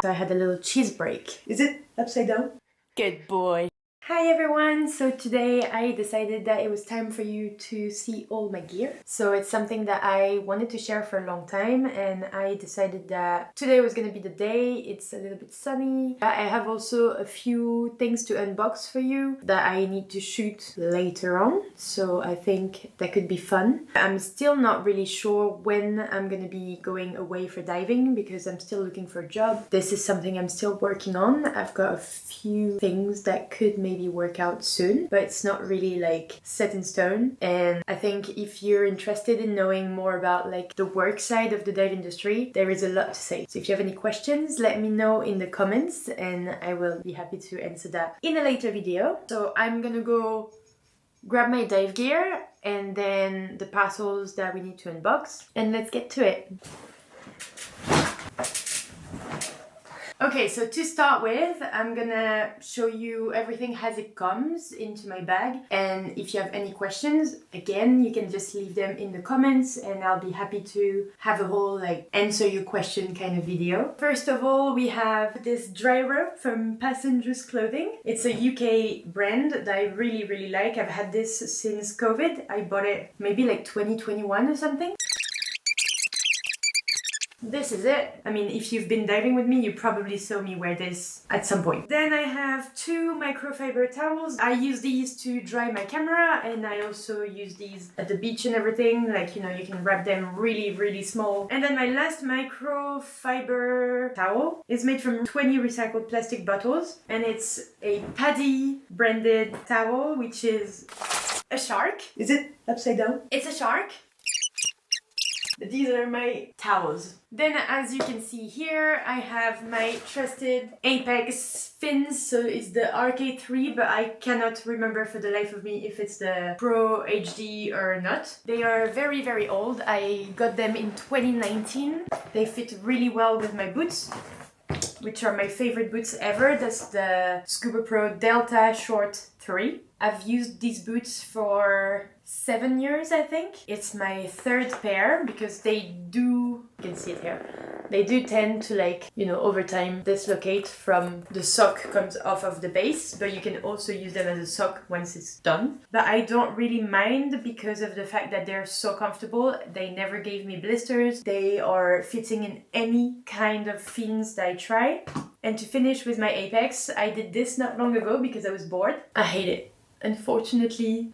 So I had a little cheese break. Is it upside down? Good boy. Hi everyone! So today I decided that it was time for you to see all my gear. So it's something that I wanted to share for a long time, and I decided that today was gonna be the day. It's a little bit sunny. I have also a few things to unbox for you that I need to shoot later on. So I think that could be fun. I'm still not really sure when I'm gonna be going away for diving because I'm still looking for a job. This is something I'm still working on. I've got a few things that could maybe work out soon, but it's not really like set in stone. And I think if you're interested in knowing more about like the work side of the dive industry, there is a lot to say. So if you have any questions, let me know in the comments and I will be happy to answer that in a later video. So I'm gonna go grab my dive gear and then the parcels that we need to unbox, and let's get to it. Okay, so to start with, I'm gonna show you everything as it comes into my bag. And if you have any questions, again, you can just leave them in the comments and I'll be happy to have a whole like answer your question kind of video. First of all, we have this dry rope from Passengers Clothing. It's a UK brand that I really like. I've had this since COVID. I bought it maybe like 2021 or something. This is it. I mean, if you've been diving with me, you probably saw me wear this at some point. Then I have two microfiber towels. I use these to dry my camera, and I also use these at the beach and everything. Like, you know, you can wrap them really small. And then my last microfiber towel is made from 20 recycled plastic bottles, and it's a Paddy branded towel, which is a shark. Is it upside down? It's a shark. These are my towels. Then as you can see here, I have my trusted Apeks fins. So it's the RK3, but I cannot remember for the life of me if it's the Pro HD or not. They are very old. I got them in 2019. They fit really well with my boots, which are my favorite boots ever. That's the Scubapro Delta Short 3. I've used these boots for 7 years, I think. It's my third pair because they do, you can see it here, they do tend to like, you know, over time dislocate from the sock comes off of the base, but you can also use them as a sock once it's done. But I don't really mind because of the fact that they're so comfortable. They never gave me blisters. They are fitting in any kind of fins that I try. And to finish with my Apeks, I did this not long ago because I was bored. I hate it. Unfortunately,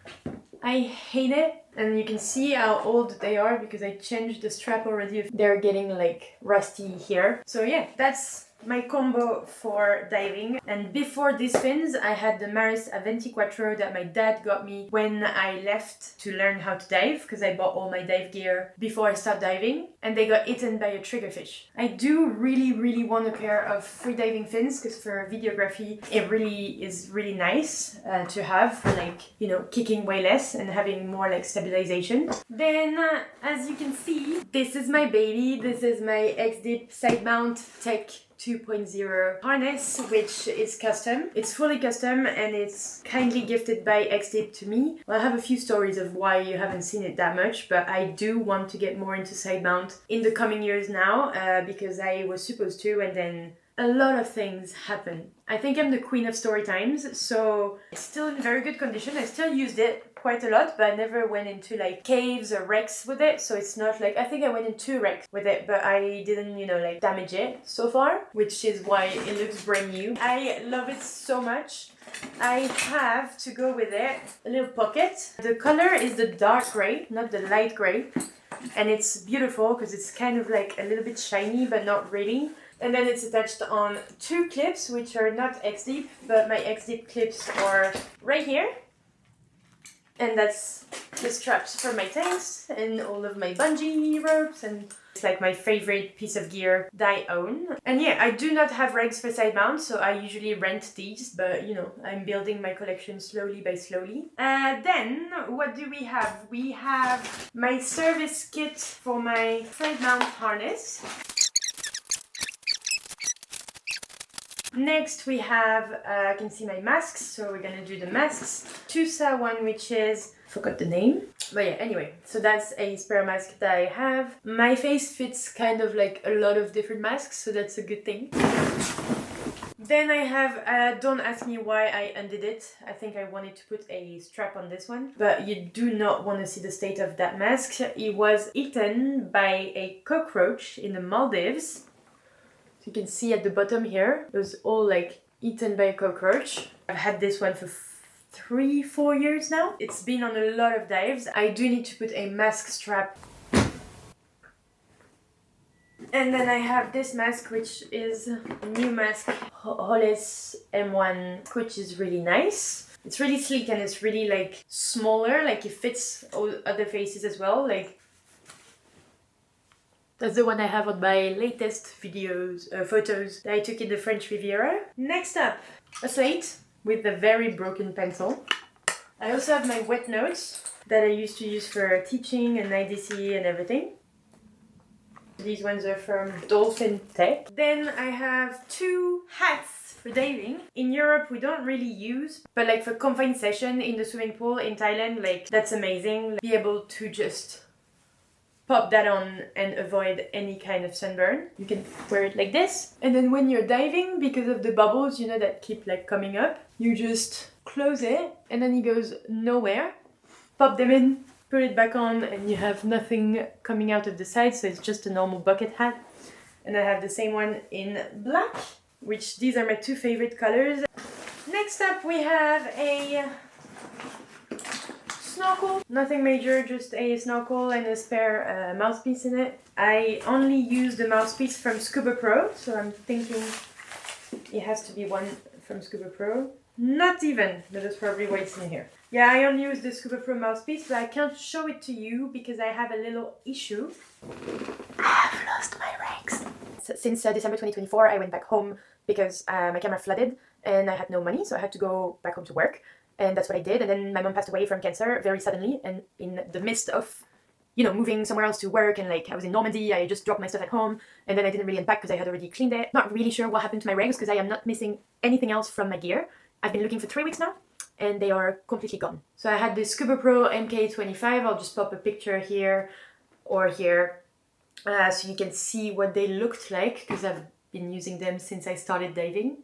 I hate it. And you can see how old they are because I changed the strap already. They're getting like rusty here. So yeah, that's my combo for diving. And before these fins, I had the Maris Aventi Quattro that my dad got me when I left to learn how to dive, because I bought all my dive gear before I started diving, and they got eaten by a triggerfish. I do really want a pair of freediving fins because for videography it really is really nice to have for like, you know, kicking way less and having more like stabilization. Then as you can see, this is my baby. This is my XDEEP side mount Tech 2.0 harness, which is custom. It's fully custom and it's kindly gifted by XDEEP to me. Well, I have a few stories of why you haven't seen it that much, but I do want to get more into side mount in the coming years now because I was supposed to, and then a lot of things happen. I think I'm the queen of story times, so it's still in very good condition. I still used it quite a lot, but I never went into like caves or wrecks with it, so it's not like, I think I went in 2 wrecks with it, but I didn't, you know, like damage it so far, which is why it looks brand new. I love it so much. I have, to go with it, a little pocket. The color is the dark gray, not the light gray, and it's beautiful because it's kind of like a little bit shiny, but not really. And then it's attached on 2 clips, which are not XDEEP, but my XDEEP clips are right here. And that's the straps for my tanks and all of my bungee ropes, and it's like my favorite piece of gear that I own. And yeah, I do not have rigs for side mount, so I usually rent these, but you know, I'm building my collection slowly by slowly. Then, what do we have? We have my service kit for my side mount harness. Next we have, you can see my masks, so we're gonna do the masks. Tusa one, which is, forgot the name. But yeah, anyway, so that's a spare mask that I have. My face fits kind of like a lot of different masks, so that's a good thing. Then I have, don't ask me why I undid it. I think I wanted to put a strap on this one. But you do not want to see the state of that mask. It was eaten by a cockroach in the Maldives. So you can see at the bottom here, it was all like eaten by a cockroach. I've had this one for 3-4 years now. It's been on a lot of dives. I do need to put a mask strap. And then I have this mask, which is a new mask, Hollis M1, which is really nice. It's really sleek and it's really like smaller, like it fits all other faces as well. Like that's the one I have on my latest videos, photos that I took in the French Riviera. Next up, a slate with a very broken pencil. I also have my wet notes that I used to use for teaching and IDC and everything. These ones are from Dolphin Tech. Then I have 2 hats for diving. In Europe we don't really use, but like for confined session in the swimming pool in Thailand, like that's amazing. Be able to just pop that on and avoid any kind of sunburn. You can wear it like this. And then when you're diving, because of the bubbles, you know, that keep like coming up, you just close it and then it goes nowhere. Pop them in, put it back on, and you have nothing coming out of the side, so it's just a normal bucket hat. And I have the same one in black, which these are my 2 favorite colors. Next up we have a snorkel. Nothing major, just a snorkel and a spare mouthpiece in it. I only use the mouthpiece from Scubapro, so I'm thinking it has to be one from Scubapro. Not even, there's probably what's in here. Yeah, I only use the Scubapro mouthpiece, but I can't show it to you because I have a little issue. I have lost my rigs. Since December 2024, I went back home because my camera flooded and I had no money, so I had to go back home to work. And that's what I did. And then my mom passed away from cancer very suddenly. And in the midst of, you know, moving somewhere else to work, and like I was in Normandy, I just dropped my stuff at home. And then I didn't really unpack because I had already cleaned it. Not really sure what happened to my rigs because I am not missing anything else from my gear. I've been looking for 3 weeks now and they are completely gone. So I had the Scubapro MK25. I'll just pop a picture here or here so you can see what they looked like, because I've been using them since I started diving.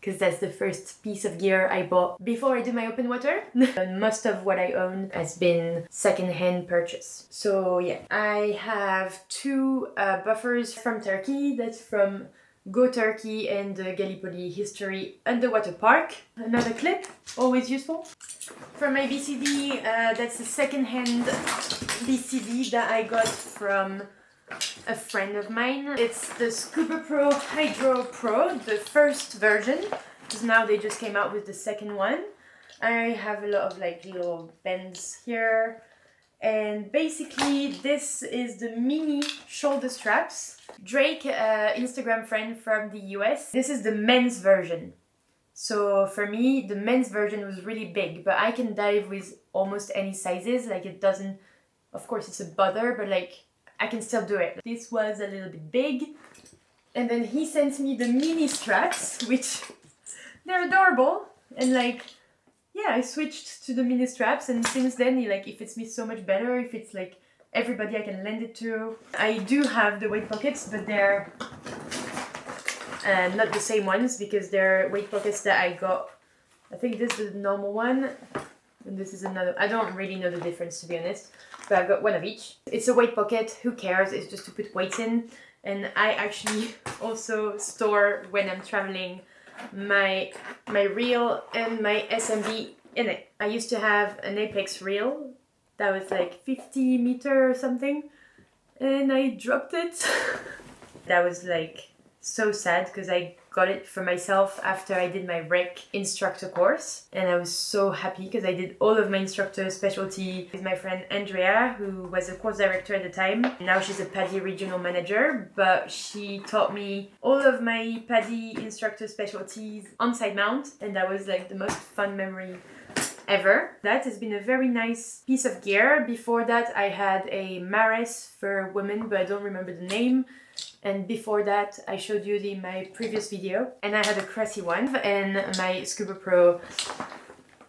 Because that's the first piece of gear I bought before I do my open water. Most of what I own has been second-hand purchase. So yeah, I have 2 buffers from Turkey. That's from Go Turkey and the Gallipoli History Underwater Park. Another clip, always useful. From my BCD, that's a second-hand BCD that I got from a friend of mine. It's the Scubapro Hydro Pro, the first version, because now they just came out with the second one. I have a lot of like little bends here, and basically this is the mini shoulder straps. Drake, Instagram friend from the US, this is the men's version. So for me, the men's version was really big, but I can dive with almost any sizes. Like it doesn't, of course it's a bother, but like I can still do it. This was a little bit big. And then he sent me the mini straps, which they're adorable. And like, yeah, I switched to the mini straps, and since then it fits me so much better. If it's like everybody I can lend it to. I do have the weight pockets, but they're not the same ones, because they're weight pockets that I got. I think this is the normal one, and this is another. I don't really know the difference, to be honest. But I've got one of each. It's a weight pocket, who cares? It's just to put weights in. And I actually also store, when I'm traveling, my reel and my SMB in it. I used to have an Apeks reel that was like 50 meter or something, and I dropped it. That was like so sad, because I got it for myself after I did my rec instructor course, and I was so happy because I did all of my instructor specialty with my friend Andrea, who was a course director at the time. Now she's a PADI regional manager, but she taught me all of my PADI instructor specialties on side mount, and that was like the most fun memory ever. That has been a very nice piece of gear. Before that I had a Mares for women, but I don't remember the name. And before that, I showed you in my previous video, and I had a Cressy one, and my Scubapro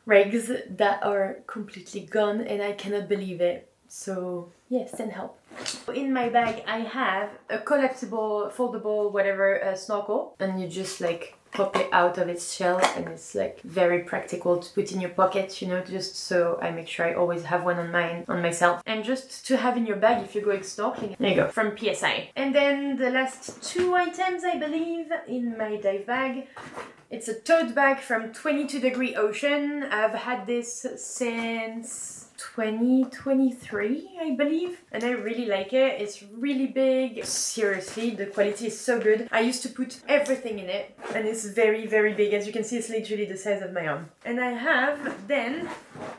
rags that are completely gone and I cannot believe it. So yeah, send help. In my bag I have a collapsible, foldable, whatever snorkel, and you just like pop it out of its shell, and it's like very practical to put in your pocket, you know, just so I make sure I always have one on myself, and just to have in your bag if you're going snorkeling. There you go, from PSI. And then the last two items I believe in my dive bag. It's a tote bag from 22 Degree Ocean. I've had this since 2023, I believe, and I really like it. It's really big. Seriously, the quality is so good. I used to put everything in it, and it's very, very big. As you can see, it's literally the size of my arm. And I have then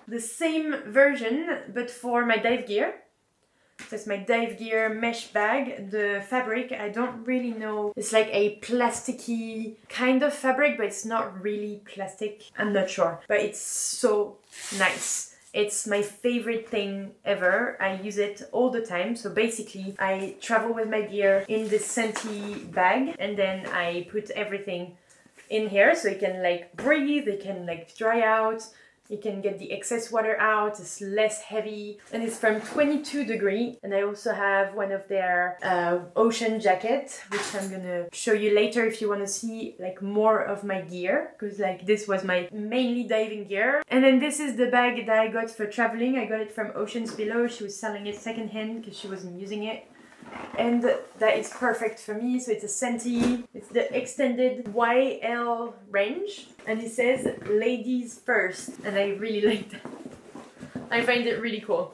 the same version, but for my dive gear. That's my dive gear mesh bag. The fabric, I don't really know. It's like a plasticky kind of fabric, but it's not really plastic. I'm not sure, but it's so nice. It's my favorite thing ever. I use it all the time. So basically, I travel with my gear in this Senti bag, and then I put everything in here so it can like breathe, it can like dry out, you can get the excess water out, it's less heavy, and it's from 22 Degree. And I also have one of their ocean jackets, which I'm gonna show you later if you want to see like more of my gear, because like this was my mainly diving gear. And then this is the bag that I got for traveling. I got it from Oceans Below. She was selling it secondhand because she wasn't using it. And that is perfect for me. So it's a Senti, it's the extended YL range, and it says ladies first, and I really like that. I find it really cool.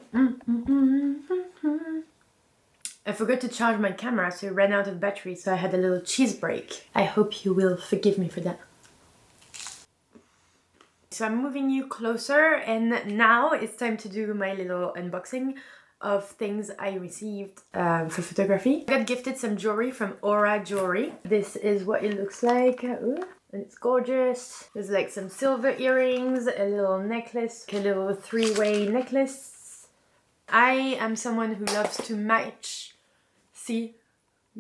I forgot to charge my camera, so it ran out of battery, so I had a little cheese break. I hope you will forgive me for that. So I'm moving you closer, and now it's time to do my little unboxing of things I received for photography. I got gifted some jewelry from Aura Jewelry. This is what it looks like. Ooh, and it's gorgeous. There's like some silver earrings, a little necklace, a little three-way necklace. I am someone who loves to match, see,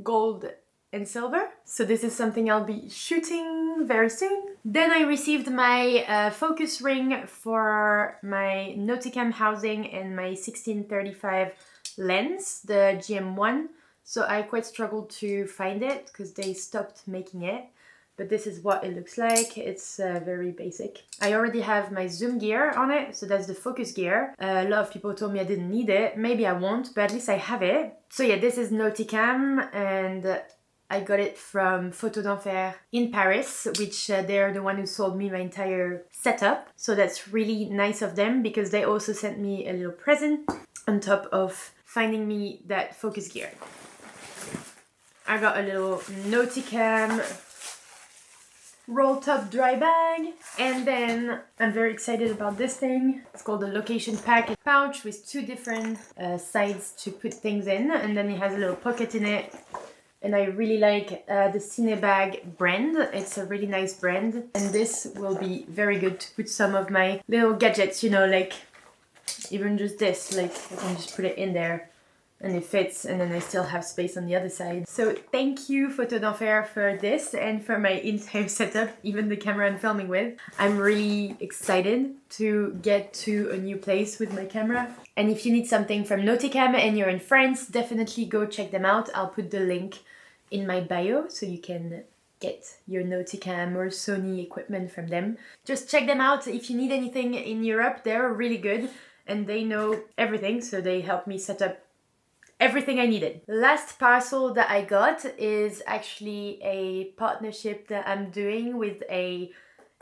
gold and silver. So this is something I'll be shooting very soon. Then I received my focus ring for my Nauticam housing and my 16-35 lens, the GM1. So I quite struggled to find it because they stopped making it. But this is what it looks like. It's very basic. I already have my zoom gear on it, so that's the focus gear. A lot of people told me I didn't need it. Maybe I won't, but at least I have it. So yeah, this is Nauticam, and I got it from Photo d'Enfer in Paris, which they're the one who sold me my entire setup. So that's really nice of them, because they also sent me a little present on top of finding me that focus gear. I got a little Nauticam roll top dry bag, and then I'm very excited about this thing. It's called the Location Pack. It's a pouch with two different sides to put things in, and then it has a little pocket in it. And I really like the Cinebag brand. It's a really nice brand. And this will be very good to put some of my little gadgets, you know, like even just this, like I can just put it in there and it fits, and then I still have space on the other side. So thank you Photo d'Enfer for this and for my entire setup, even the camera I'm filming with. I'm really excited to get to a new place with my camera. And if you need something from Nauticam and you're in France, definitely go check them out. I'll put the link in my bio so you can get your Nauticam or Sony equipment from them. Just check them out. If you need anything in Europe, they're really good and they know everything, so they helped me set up everything I needed. Last parcel that I got is actually a partnership that I'm doing with a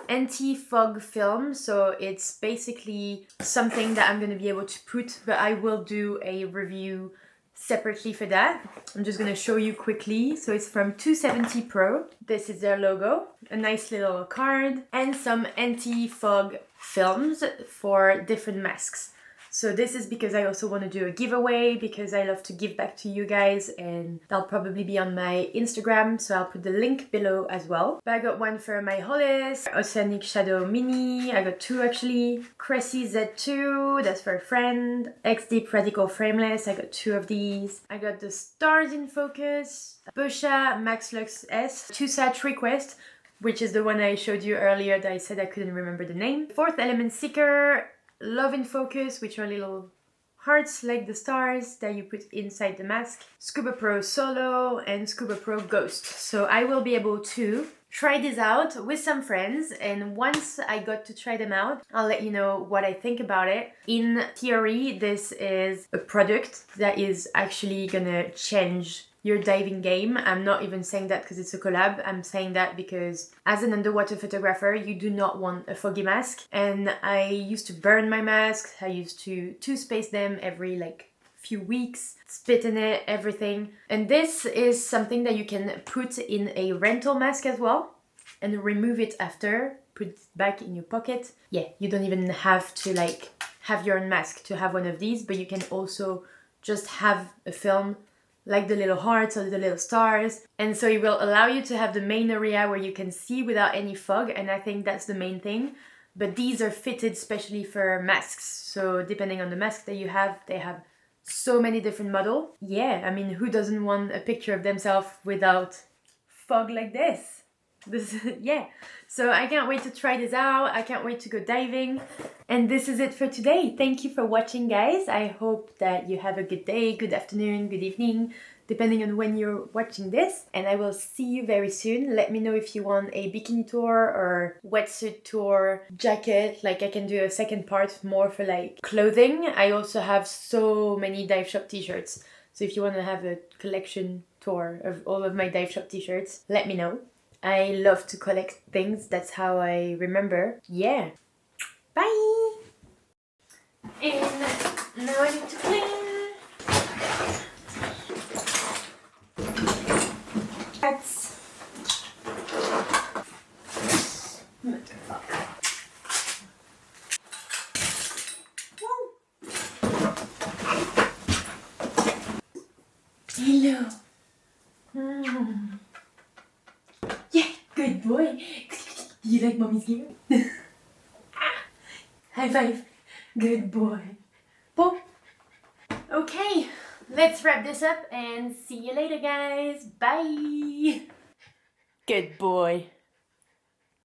anti-fog film. So it's basically something that I'm going to be able to put, but I will do a review separately for that. I'm just going to show you quickly. So it's from 270 Pro. This is their logo, a nice little card, and some anti-fog films for different masks. So this is because I also want to do a giveaway, because I love to give back to you guys, and that'll probably be on my Instagram, so I'll put the link below as well. But I got one for my Hollis, Oceanic Shadow Mini, I got two actually, Cressy Z2, that's for a friend, XDEEP Radical Frameless, I got two of these. I got the Stars in Focus, Boscha Max Lux S, 2 Sat Request, which is the one I showed you earlier that I said I couldn't remember the name. Fourth element sticker, Love in Focus, which are little hearts like the stars that you put inside the mask. Scubapro Solo and Scubapro Ghost. So I will be able to try this out with some friends, and once I got to try them out, I'll let you know what I think about it. In theory, this is a product that is actually gonna change your diving game. I'm not even saying that because it's a collab. I'm saying that because as an underwater photographer, you do not want a foggy mask. And I used to burn my masks. I used to two-space them every like few weeks, spit in it, everything. And this is something that you can put in a rental mask as well and remove it after, put it back in your pocket. Yeah, you don't even have to like have your own mask to have one of these, but you can also just have a film like the little hearts or the little stars. And so it will allow you to have the main area where you can see without any fog, and I think that's the main thing. But these are fitted specially for masks, so depending on the mask that you have, they have so many different models. Yeah, I mean, who doesn't want a picture of themselves without fog like this? Yeah, so I can't wait to try this out. I can't wait to go diving. And this is it for today. Thank you for watching, guys. I hope that you have a good day, good afternoon, good evening, depending on when you're watching this. And I will see you very soon. Let me know if you want a bikini tour or wetsuit tour, jacket. Like, I can do a second part more for like clothing. I also have so many dive shop t-shirts. So if you want to have a collection tour of all of my dive shop t-shirts, let me know. I love to collect things. That's how I remember. Yeah. Bye! And now I need to clean. That's... Motherfucker. Hello. Yeah, good boy. You like mommy's gear? High five. Good boy. Boom. Okay, let's wrap this up and see you later, guys. Bye. Good boy.